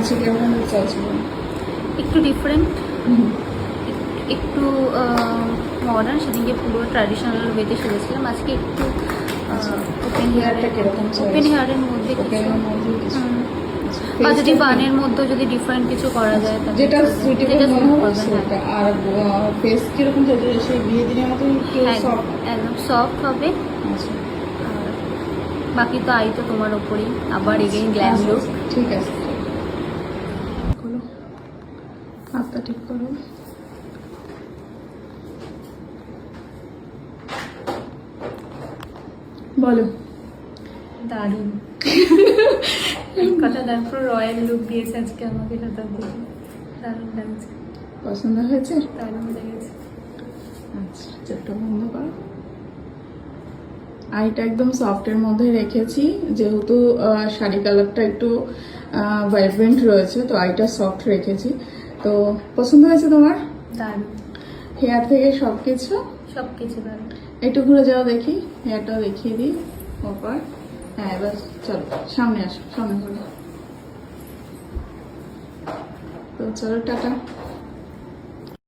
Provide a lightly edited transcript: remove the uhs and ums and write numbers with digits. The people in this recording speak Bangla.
চলছে, কেমন চলছে? একটু ডিফারেন্ট, একটু মডার্ন। সেদিনকে পুরো ট্র্যাডিশনাল ওয়েতে সেরেছিলাম, আজকে একটু ওপেন হেয়ারটা কিরকম? ওপেন হেয়ারের মধ্যে কিছু, বা যদি বানের মধ্যে যদি ডিফারেন্ট কিছু করা যায় যেটা সুইটেবল মনে হবে সেটা। আর ফেস কিরকম যাতে সেই বিয়ে দিনের মতো একদম সফট হবে। আচ্ছা, আর বাকি তো আই তো তোমার ওপরেই, আবার এগেইন গ্ল্যাম লুক। ঠিক আছে, করো হাতটা ঠিক করো। বলো। দারুণ কথা, তারপর রয়্যাল লুক দিয়েছে আজকে আমাকে, সাঁতার দিকে দারুণ লাগছে। পছন্দ হয়েছে? দারুণ লেগেছে। আচ্ছা, চোখটা বন্ধ করো। আইটা একদম সফটের মধ্যে রেখেছি, যেহেতু শাড়ি কালারটা একটু ভাইব্রেন্ট রয়েছে, তো আইটা সফট রেখেছি। তো পছন্দ হয়েছে তোমার? দারুণ, হেয়ার থেকে সবকিছু সবকিছু দারুণ। একটু ঘুরে যাও দেখি, হেয়ারটাও দেখিয়ে দিই ওপর। হ্যাঁ, এবার চলো সামনে আসো, সামনে ঘুরে। তো চলো, টাটা।